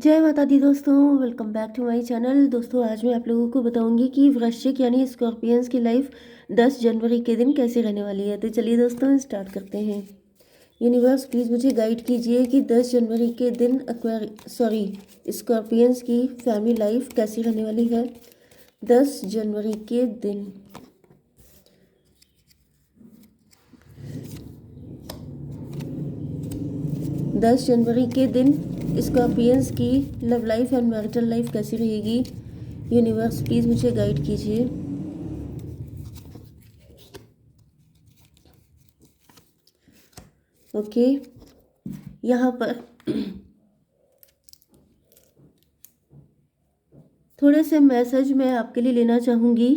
जय माता दी दोस्तों, welcome back to my channel. दोस्तों आज मैं आप लोगों को बताऊंगी कि वृश्चिक यानी स्कॉर्पियंस की लाइफ 10 जनवरी के दिन कैसे रहने वाली है। तो चलिए दोस्तों स्टार्ट करते हैं। यूनिवर्स प्लीज़ मुझे गाइड कीजिए कि 10 जनवरी के दिन स्कॉर्पियंस की फैमिली लाइफ कैसी रहने वाली है। 10 जनवरी के दिन 10 जनवरी के दिन स्कॉर्पियंस की love life and marital life कैसी रहेगी। यूनिवर्स प्लीज़ मुझे गाइड कीजिए। ओके, यहाँ पर थोड़े से मैसेज मैं आपके लिए लेना चाहूँगी।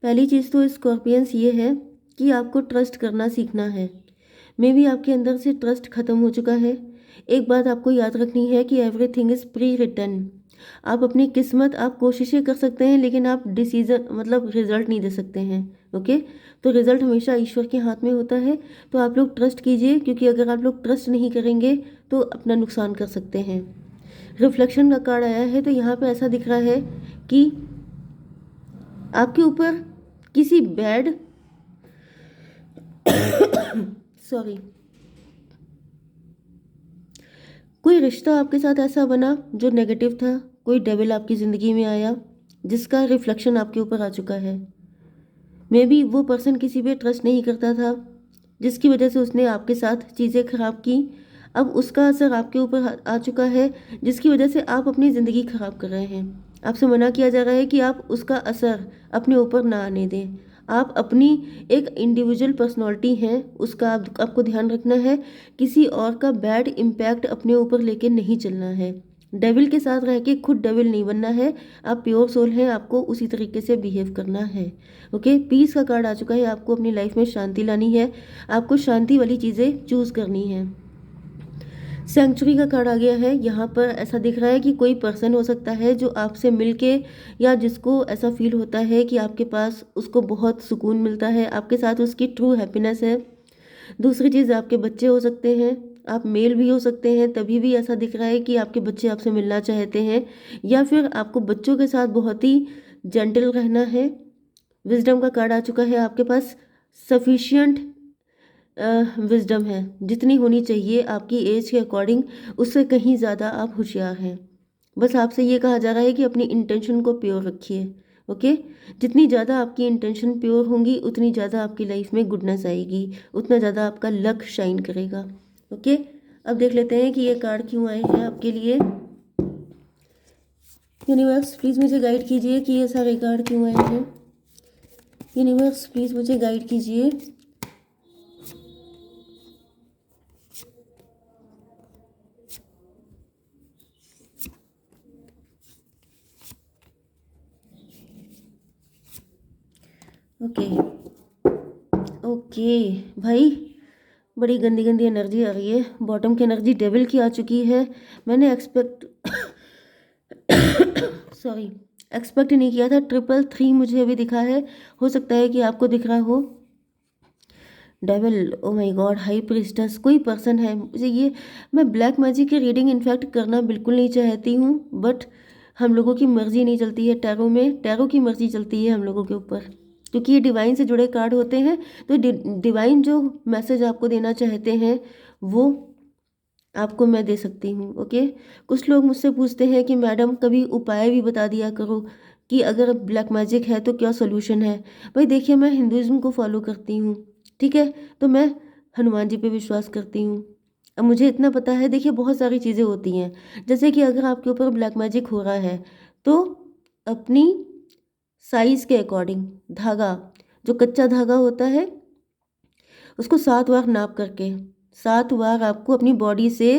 पहली चीज़ तो स्कॉर्पियंस ये है कि आपको ट्रस्ट करना सीखना है। मे बी आपके अंदर से ट्रस्ट ख़त्म हो चुका है। एक बात आपको याद रखनी है कि एवरीथिंग इज़ प्री रिटन। आप अपनी किस्मत, आप कोशिशें कर सकते हैं लेकिन आप डिसीजन रिजल्ट नहीं दे सकते हैं। ओके, तो रिजल्ट हमेशा ईश्वर के हाथ में होता है। तो आप लोग ट्रस्ट कीजिए, क्योंकि अगर आप लोग ट्रस्ट नहीं करेंगे तो अपना नुकसान कर सकते हैं। रिफ्लेक्शन का कार्ड आया है, तो यहाँ पे ऐसा दिख रहा है कि आपके ऊपर किसी बैड सॉरी कोई रिश्ता आपके साथ ऐसा बना जो नेगेटिव था। कोई डेविल आपकी ज़िंदगी में आया जिसका रिफ्लेक्शन आपके ऊपर आ चुका है। मे बी वो पर्सन किसी पे ट्रस्ट नहीं करता था, जिसकी वजह से उसने आपके साथ चीज़ें खराब की। अब उसका असर आपके ऊपर आ चुका है, जिसकी वजह से आप अपनी ज़िंदगी खराब कर रहे हैं। आपसे मना किया जा रहा है कि आप उसका असर अपने ऊपर ना आने दें। आप अपनी एक इंडिविजुअल पर्सनालिटी हैं, उसका आपको ध्यान रखना है। किसी और का बैड इम्पैक्ट अपने ऊपर लेके नहीं चलना है। डेविल के साथ रह के खुद डेविल नहीं बनना है। आप प्योर सोल हैं, आपको उसी तरीके से बिहेव करना है। ओके, पीस का कार्ड आ चुका है। आपको अपनी लाइफ में शांति लानी है, आपको शांति वाली चीज़ें चूज़ करनी है। सेंचुरी का कार्ड आ गया है। यहाँ पर ऐसा दिख रहा है कि कोई पर्सन हो सकता है जो आपसे मिलके, या जिसको ऐसा फील होता है कि आपके पास उसको बहुत सुकून मिलता है, आपके साथ उसकी ट्रू हैप्पीनेस है। दूसरी चीज़, आपके बच्चे हो सकते हैं, आप मेल भी हो सकते हैं, तभी भी ऐसा दिख रहा है कि आपके बच्चे आपसे मिलना चाहते हैं, या फिर आपको बच्चों के साथ बहुत ही जेंटल रहना है। विजडम का कार्ड आ चुका है। आपके पास सफिशियंट विजडम है, जितनी होनी चाहिए आपकी एज के अकॉर्डिंग, उससे कहीं ज़्यादा आप होशियार हैं। बस आपसे ये कहा जा रहा है कि अपनी इंटेंशन को प्योर रखिए। ओके, जितनी ज़्यादा आपकी इंटेंशन प्योर होंगी उतनी ज़्यादा आपकी लाइफ में गुडनेस आएगी, उतना ज़्यादा आपका लक शाइन करेगा। ओके, अब देख लेते हैं कि ये कार्ड क्यों आए हैं आपके लिए। यूनिवर्स प्लीज़ मुझे गाइड कीजिए कि ये सारे कार्ड क्यों आए हैं। यूनिवर्स प्लीज़ मुझे गाइड कीजिए। ओके ओके भाई, बड़ी गंदी गंदी एनर्जी आ रही है। बॉटम की एनर्जी डेविल की आ चुकी है। मैंने सॉरी एक्सपेक्ट नहीं किया था। 333 मुझे अभी दिखा है, हो सकता है कि आपको दिख रहा हो। Devil, oh my God, high priests कोई पर्सन है। मुझे ये, मैं ब्लैक मैजिक की रीडिंग इनफैक्ट करना बिल्कुल नहीं चाहती हूँ, बट हम लोगों की मर्जी नहीं चलती है टैरो में। टैरो की मर्जी चलती है हम लोगों के ऊपर, क्योंकि ये डिवाइन से जुड़े कार्ड होते हैं। तो डिवाइन जो मैसेज आपको देना चाहते हैं वो आपको मैं दे सकती हूँ। ओके, कुछ लोग मुझसे पूछते हैं कि मैडम कभी उपाय भी बता दिया करो कि अगर ब्लैक मैजिक है तो क्या सोल्यूशन है। भाई देखिए, मैं हिंदुज़्म को फॉलो करती हूँ, ठीक है, तो मैं हनुमान जी पे विश्वास करती हूँ। अब मुझे इतना पता है, देखिए बहुत सारी चीज़ें होती हैं। जैसे कि अगर आपके ऊपर ब्लैक मैजिक हो रहा है तो अपनी साइज़ के अकॉर्डिंग धागा, जो कच्चा धागा होता है, उसको 7 बार नाप करके, 7 बार आपको अपनी बॉडी से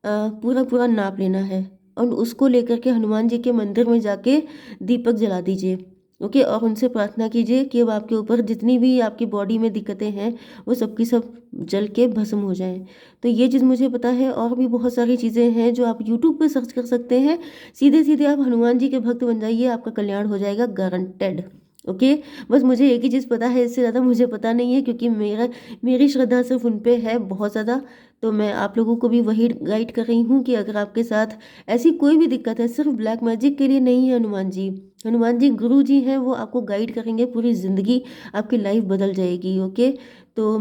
पूरा पूरा नाप लेना है, और उसको लेकर के हनुमान जी के मंदिर में जाके दीपक जला दीजिए। ओके, और उनसे प्रार्थना कीजिए कि अब आपके ऊपर जितनी भी आपकी बॉडी में दिक्कतें हैं वो सब की सब जल के भस्म हो जाएं। तो ये चीज़ मुझे पता है, और भी बहुत सारी चीज़ें हैं जो आप यूट्यूब पे सर्च कर सकते हैं। सीधे सीधे आप हनुमान जी के भक्त बन जाइए, आपका कल्याण हो जाएगा गारंटेड। ओके। बस मुझे एक ही चीज़ पता है, इससे ज़्यादा मुझे पता नहीं है, क्योंकि मेरी श्रद्धा सिर्फ उन पे है बहुत ज़्यादा। तो मैं आप लोगों को भी वही गाइड कर रही हूँ कि अगर आपके साथ ऐसी कोई भी दिक्कत है, सिर्फ ब्लैक मैजिक के लिए नहीं है हनुमान जी। हनुमान जी गुरु जी हैं, वो आपको गाइड करेंगे, पूरी ज़िंदगी आपकी लाइफ बदल जाएगी। ओके। तो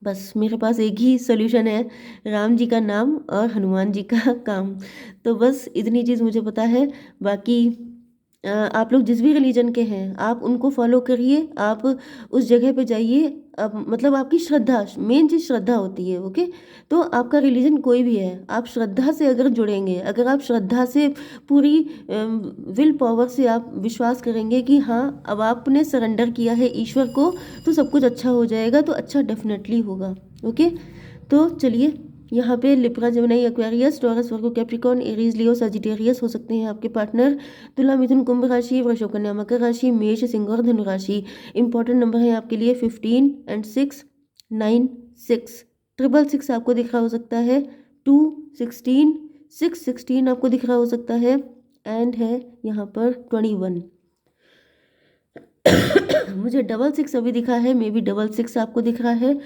बस मेरे पास एक ही सॉल्यूशन है, राम जी का नाम और हनुमान जी का काम। तो बस इतनी चीज़ मुझे पता है। बाकी आप लोग जिस भी रिलीजन के हैं, आप उनको फॉलो करिए, आप उस जगह पे जाइए। अब मतलब आपकी श्रद्धा, मेन चीज़ श्रद्धा होती है। ओके। तो आपका रिलीजन कोई भी है, आप श्रद्धा से अगर जुड़ेंगे, अगर आप श्रद्धा से पूरी विल पावर से आप विश्वास करेंगे कि हाँ अब आपने सरेंडर किया है ईश्वर को, तो सब कुछ अच्छा हो जाएगा। तो अच्छा डेफिनेटली होगा। ओके। तो चलिए, यहाँ पे लिब्रा, जेमिनी, एक्वेरियस, टॉरस, वर्गो, कैप्रिकॉर्न, एरीज, लियो, सजिटेरियस हो सकते हैं आपके पार्टनर। तुला, मिथुन, कुंभ राशि, वृषभ, कन्या, मकर राशि, मेष, सिंह और धनु राशि। इंपॉर्टेंट नंबर है आपके लिए 15 एंड 6, 9, 6। 666 आपको दिख रहा हो सकता है, 2, 16, 6, 16 आपको दिख रहा हो सकता है, एंड है यहाँ पर 21। मुझे 666 अभी दिखा है, मे बी 666 आपको दिख रहा है।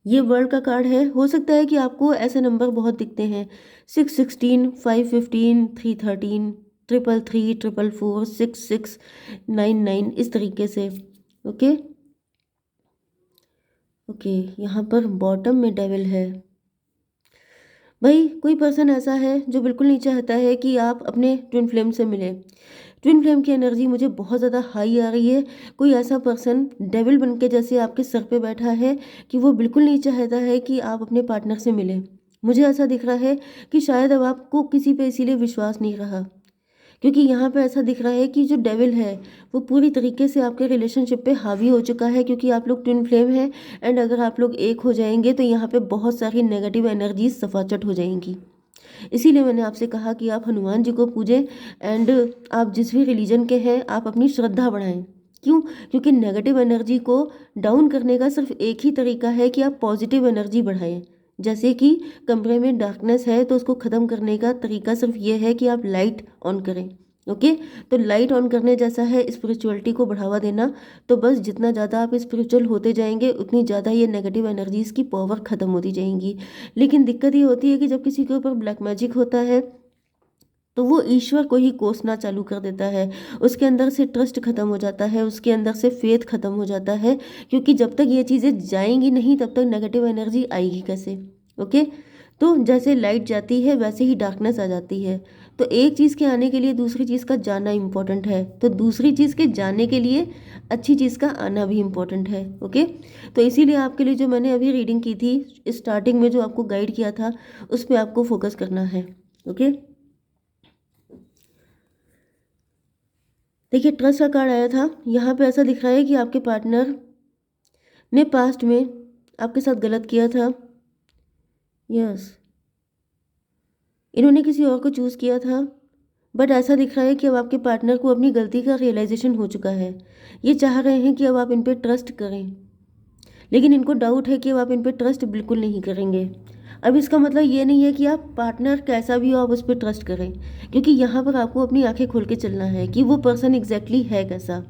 ये वर्ल्ड का कार्ड है। हो सकता है कि आपको ऐसे नंबर बहुत दिखते हैं, 616, 515, 313, 333, 444, 6699, इस तरीके से। ओके। ओके। यहाँ पर बॉटम में डेविल है। भाई कोई पर्सन ऐसा है जो बिल्कुल नहीं चाहता है कि आप अपने ट्विन फ्लेम से मिले। ट्विन फ्लेम की एनर्जी मुझे बहुत ज़्यादा हाई आ रही है। कोई ऐसा पर्सन डेविल बन के जैसे आपके सर पे बैठा है कि वो बिल्कुल नहीं चाहता है कि आप अपने पार्टनर से मिलें। मुझे ऐसा दिख रहा है कि शायद अब आपको किसी पे इसीलिए विश्वास नहीं रहा, क्योंकि यहाँ पे ऐसा दिख रहा है कि जो डेविल है वो पूरी तरीके से आपके रिलेशनशिप पे हावी हो चुका है, क्योंकि आप लोग ट्विन फ्लेम हैं। एंड अगर आप लोग एक हो जाएंगे तो यहाँ पे बहुत सारी नेगेटिव एनर्जीज सफाचट हो जाएंगी। इसीलिए मैंने आपसे कहा कि आप हनुमान जी को पूजें। एंड आप जिस भी रिलीजन के हैं, आप अपनी श्रद्धा बढ़ाएं। क्यों? क्योंकि नेगेटिव एनर्जी को डाउन करने का सिर्फ एक ही तरीका है कि आप पॉजिटिव एनर्जी बढ़ाएं। जैसे कि कमरे में डार्कनेस है, तो उसको ख़त्म करने का तरीका सिर्फ ये है कि आप लाइट ऑन करें। ओके। तो लाइट ऑन करने जैसा है स्पिरिचुअलिटी को बढ़ावा देना। तो बस जितना ज़्यादा आप स्पिरिचुअल होते जाएंगे, उतनी ज़्यादा ये नेगेटिव एनर्जीज़ की पावर ख़त्म होती जाएंगी। लेकिन दिक्कत ये होती है कि जब किसी के ऊपर ब्लैक मैजिक होता है, तो वो ईश्वर को ही कोसना चालू कर देता है। उसके अंदर से ट्रस्ट खत्म हो जाता है, उसके अंदर से फेथ खत्म हो जाता है, क्योंकि जब तक ये चीज़ें जाएंगी नहीं, तब तक नेगेटिव एनर्जी आएगी कैसे। ओके। तो जैसे लाइट जाती है वैसे ही डार्कनेस आ जाती है। तो एक चीज़ के आने के लिए दूसरी चीज़ का जाना इम्पोर्टेंट है, तो दूसरी चीज़ के जाने के लिए अच्छी चीज़ का आना भी इम्पोर्टेंट है। ओके। तो इसीलिए आपके लिए जो मैंने अभी रीडिंग की थी, स्टार्टिंग में जो आपको गाइड किया था, उस पर आपको फोकस करना है। ओके। देखिए, ट्रस्ट का कार्ड आया था। यहाँ पे ऐसा दिख रहा है कि आपके पार्टनर ने पास्ट में आपके साथ गलत किया था। यस, इन्होंने किसी और को चूज़ किया था। बट ऐसा दिख रहा है कि अब आपके पार्टनर को अपनी गलती का रियलाइजेशन हो चुका है। ये चाह रहे हैं कि अब आप इन पर ट्रस्ट करें, लेकिन इनको डाउट है कि अब आप इन पर ट्रस्ट बिल्कुल नहीं करेंगे। अब इसका मतलब ये नहीं है कि आप पार्टनर कैसा भी हो आप उस पर ट्रस्ट करें, क्योंकि यहाँ पर आपको अपनी आंखें खोल के चलना है कि वो पर्सन एग्जैक्टली है कैसा।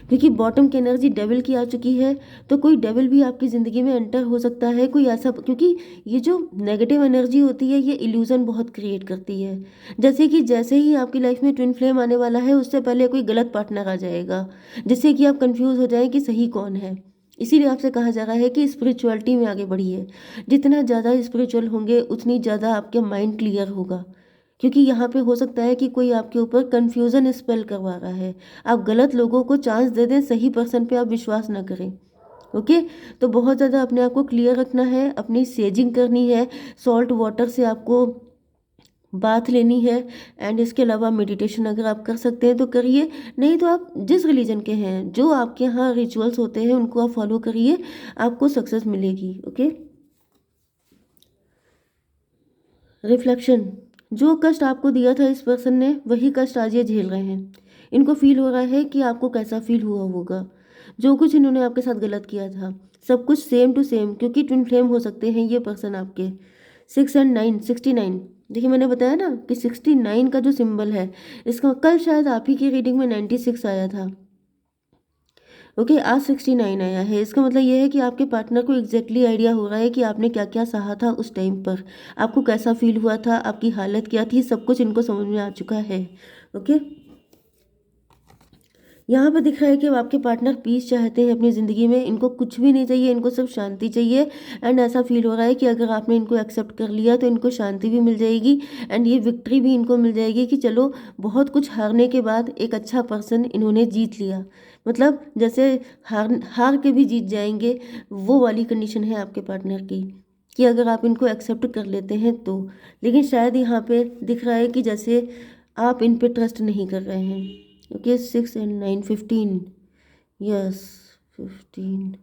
क्योंकि बॉटम की एनर्जी डेविल की आ चुकी है, तो कोई डेविल भी आपकी ज़िंदगी में एंटर हो सकता है, कोई ऐसा, क्योंकि ये जो नेगेटिव एनर्जी होती है ये इल्यूज़न बहुत क्रिएट करती है। जैसे ही आपकी लाइफ में ट्विन फ्लेम आने वाला है, उससे पहले कोई गलत पार्टनर आ जाएगा, जिससे कि आप कंफ्यूज हो जाएं कि सही कौन है। इसीलिए आपसे कहा जा रहा है कि स्पिरिचुअलिटी में आगे बढ़िए। जितना ज़्यादा स्पिरिचुअल होंगे उतनी ज़्यादा आपका माइंड क्लियर होगा, क्योंकि यहाँ पे हो सकता है कि कोई आपके ऊपर कन्फ्यूज़न स्पेल करवा रहा है। आप गलत लोगों को चांस दे दें, सही पर्सन पे आप विश्वास ना करें। ओके। तो बहुत ज़्यादा अपने आप को क्लियर रखना है, अपनी सेजिंग करनी है, सॉल्ट वाटर से आपको बाथ लेनी है। एंड इसके अलावा मेडिटेशन अगर आप कर सकते हैं तो करिए, नहीं तो आप जिस रिलीजन के हैं, जो आपके यहाँ रिचुअल्स होते हैं उनको आप फॉलो करिए, आपको सक्सेस मिलेगी। ओके। रिफ्लेक्शन, जो कष्ट आपको दिया था इस पर्सन ने, वही कष्ट आज ये झेल रहे हैं। इनको फील हो रहा है कि आपको कैसा फील हुआ होगा, जो कुछ इन्होंने आपके साथ गलत किया था। सब कुछ सेम टू सेम, क्योंकि ट्विन फ्लेम हो सकते हैं ये पर्सन आपके, 6 एंड 9, 69। देखिए मैंने बताया ना कि 69 का जो सिंबल है, इसका कल शायद आप ही की रीडिंग में 96 आया था। ओके, आज 69 आया है। इसका मतलब ये है कि आपके पार्टनर को एग्जैक्टली आइडिया हो रहा है कि आपने क्या क्या सहा था उस टाइम पर, आपको कैसा फील हुआ था, आपकी हालत क्या थी, सब कुछ इनको समझ में आ चुका है। ओके, यहाँ पर दिख रहा है कि अब आपके पार्टनर पीस चाहते हैं अपनी ज़िंदगी में, इनको कुछ भी नहीं चाहिए, इनको सिर्फ शांति चाहिए। एंड ऐसा फील हो रहा है कि अगर आपने इनको एक्सेप्ट कर लिया तो इनको शांति भी मिल जाएगी एंड ये विक्ट्री भी इनको मिल जाएगी कि चलो बहुत कुछ हारने के बाद एक अच्छा पर्सन इन्होंने जीत लिया। मतलब जैसे हार हार के भी जीत जाएंगे, वो वाली कंडीशन है आपके पार्टनर की, कि अगर आप इनको एक्सेप्ट कर लेते हैं तो। लेकिन शायद यहाँ पे दिख रहा है कि जैसे आप इन पे ट्रस्ट नहीं कर रहे हैं। Okay, 6 and 9, 15, yes 15।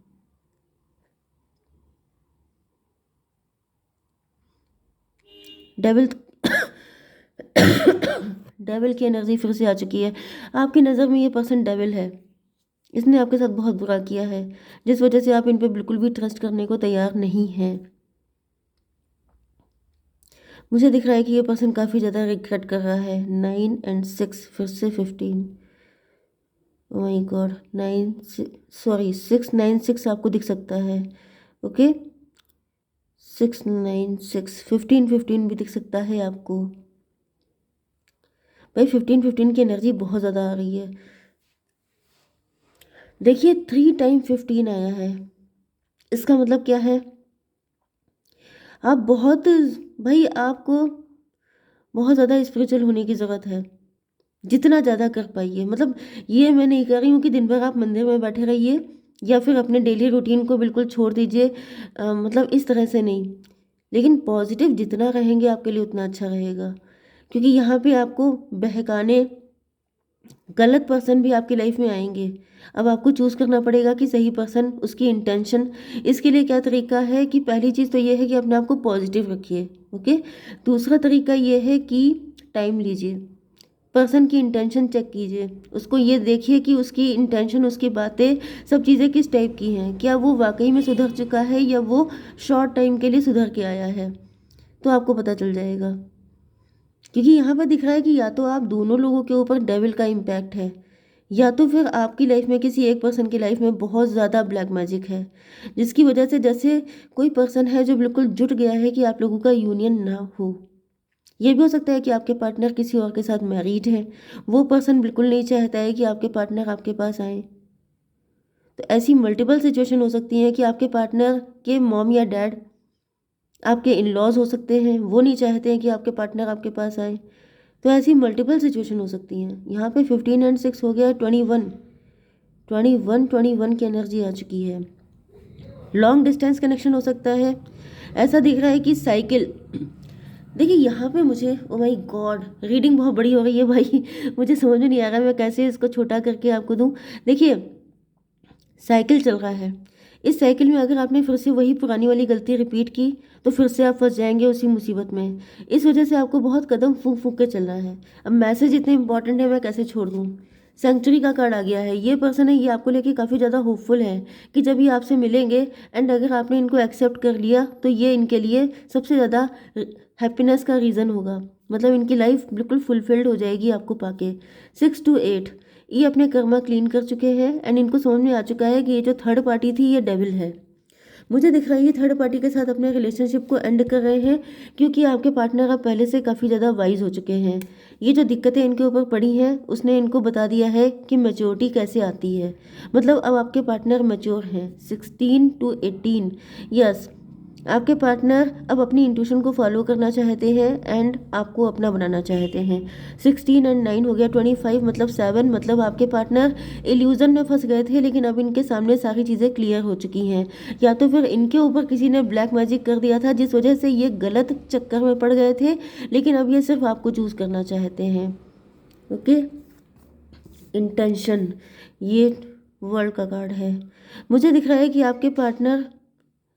Devil devil की एनर्जी फिर से आ चुकी है। आपकी नज़र में ये पर्सन डेविल है, इसने आपके साथ बहुत बुरा किया है, जिस वजह से आप इन पे बिल्कुल भी ट्रस्ट करने को तैयार नहीं हैं। मुझे दिख रहा है कि ये पर्सन काफ़ी ज़्यादा रिग्रेट कर रहा है। 9 एंड 6, फिर से 15। ओ माय गॉड, 696 आपको दिख सकता है। ओके, 696, 15 भी दिख सकता है आपको। भाई 15 की एनर्जी बहुत ज़्यादा आ रही है। देखिए 3 टाइम 15 आया है, इसका मतलब क्या है? आप बहुत, भाई आपको बहुत ज़्यादा स्पिरिचुअल होने की ज़रूरत है, जितना ज़्यादा कर पाइए। मतलब ये मैं नहीं कह रही हूँ कि दिन भर आप मंदिर में बैठे रहिए या फिर अपने डेली रूटीन को बिल्कुल छोड़ दीजिए, मतलब इस तरह से नहीं। लेकिन पॉजिटिव जितना रहेंगे आपके लिए उतना अच्छा रहेगा, क्योंकि यहाँ पे आपको बहकाने गलत पर्सन भी आपकी लाइफ में आएंगे। अब आपको चूज़ करना पड़ेगा कि सही पर्सन, उसकी इंटेंशन। इसके लिए क्या तरीका है कि पहली चीज़ तो ये है कि अपने आप को पॉजिटिव रखिए। ओके, दूसरा तरीका ये है कि टाइम लीजिए, पर्सन की इंटेंशन चेक कीजिए, उसको ये देखिए कि उसकी इंटेंशन, उसकी बातें, सब चीज़ें किस टाइप की हैं। क्या वो वाकई में सुधर चुका है या वो शॉर्ट टाइम के लिए सुधर के आया है, तो आपको पता चल जाएगा। क्योंकि यहाँ पर दिख रहा है कि या तो आप दोनों लोगों के ऊपर डेविल का इम्पैक्ट है, या तो फिर आपकी लाइफ में किसी एक पर्सन की लाइफ में बहुत ज़्यादा ब्लैक मैजिक है, जिसकी वजह से जैसे कोई पर्सन है जो बिल्कुल जुट गया है कि आप लोगों का यूनियन ना हो। ये भी हो सकता है कि आपके पार्टनर किसी और के साथ मैरिड है, वो पर्सन बिल्कुल नहीं चाहता है कि आपके पार्टनर आपके पास आए। तो ऐसी मल्टीपल सिचुएशन हो सकती हैं कि आपके पार्टनर के मॉम या डैड, आपके इन लॉज हो सकते हैं, वो नहीं चाहते हैं कि आपके पार्टनर आपके पास आए। तो ऐसी मल्टीपल सिचुएशन हो सकती हैं। यहाँ पे 15 एंड 6 हो गया 21, 21 की एनर्जी आ चुकी है। लॉन्ग डिस्टेंस कनेक्शन हो सकता है। ऐसा दिख रहा है कि साइकिल, देखिए यहाँ पे मुझे, ओ माय गॉड, रीडिंग बहुत बड़ी हो रही है भाई मुझे समझ में नहीं आ रहा मैं कैसे इसको छोटा करके आपको दूँ। देखिए साइकिल चल रहा है, इस साइकिल में अगर आपने फिर से वही पुरानी वाली गलती रिपीट की तो फिर से आप फंस जाएंगे उसी मुसीबत में। इस वजह से आपको बहुत कदम फूंक फूंक के चलना है। अब मैसेज इतने इंपॉर्टेंट है, मैं कैसे छोड़ दूँ। सेंचुरी का कार्ड आ गया है, ये पर्सन है, ये आपको लेके काफ़ी ज़्यादा होपफुल है कि जब ये आपसे मिलेंगे एंड अगर आपने इनको एक्सेप्ट कर लिया तो ये इनके लिए सबसे ज़्यादा हैप्पीनेस का रीज़न होगा। मतलब इनकी लाइफ बिल्कुल फुलफिल्ड हो जाएगी आपको पाके। 6 to 8, ये अपने कर्मा क्लीन कर चुके हैं एंड इनको समझ में आ चुका है कि ये जो थर्ड पार्टी थी ये डेविल है। मुझे दिख रहा है ये थर्ड पार्टी के साथ अपने रिलेशनशिप को एंड कर रहे हैं, क्योंकि आपके पार्टनर अब पहले से काफ़ी ज़्यादा वाइज हो चुके हैं। ये जो दिक्कतें इनके ऊपर पड़ी हैं उसने इनको बता दिया है कि मैच्योरिटी कैसे आती है। मतलब अब आपके पार्टनर मैच्योर हैं। 16 to 18, यस, आपके पार्टनर अब अपनी इंट्यूशन को फॉलो करना चाहते हैं एंड आपको अपना बनाना चाहते हैं। 16 एंड 9 हो गया 25, मतलब 7, मतलब आपके पार्टनर इल्यूजन में फंस गए थे लेकिन अब इनके सामने सारी चीज़ें क्लियर हो चुकी हैं। या तो फिर इनके ऊपर किसी ने ब्लैक मैजिक कर दिया था जिस वजह से ये गलत चक्कर में पड़ गए थे, लेकिन अब ये सिर्फ आपको चूज़ करना चाहते हैं। ओके, इंटेंशन, ये वर्ल्ड का कार्ड है। मुझे दिख रहा है कि आपके पार्टनर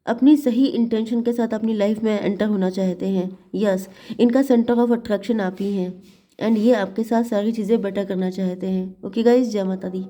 अपनी सही इंटेंशन के साथ अपनी लाइफ में एंटर होना चाहते हैं। यस, इनका सेंटर ऑफ अट्रैक्शन आप ही हैं एंड ये आपके साथ सारी चीज़ें बेटर करना चाहते हैं। ओके गाइस, जय माता दी।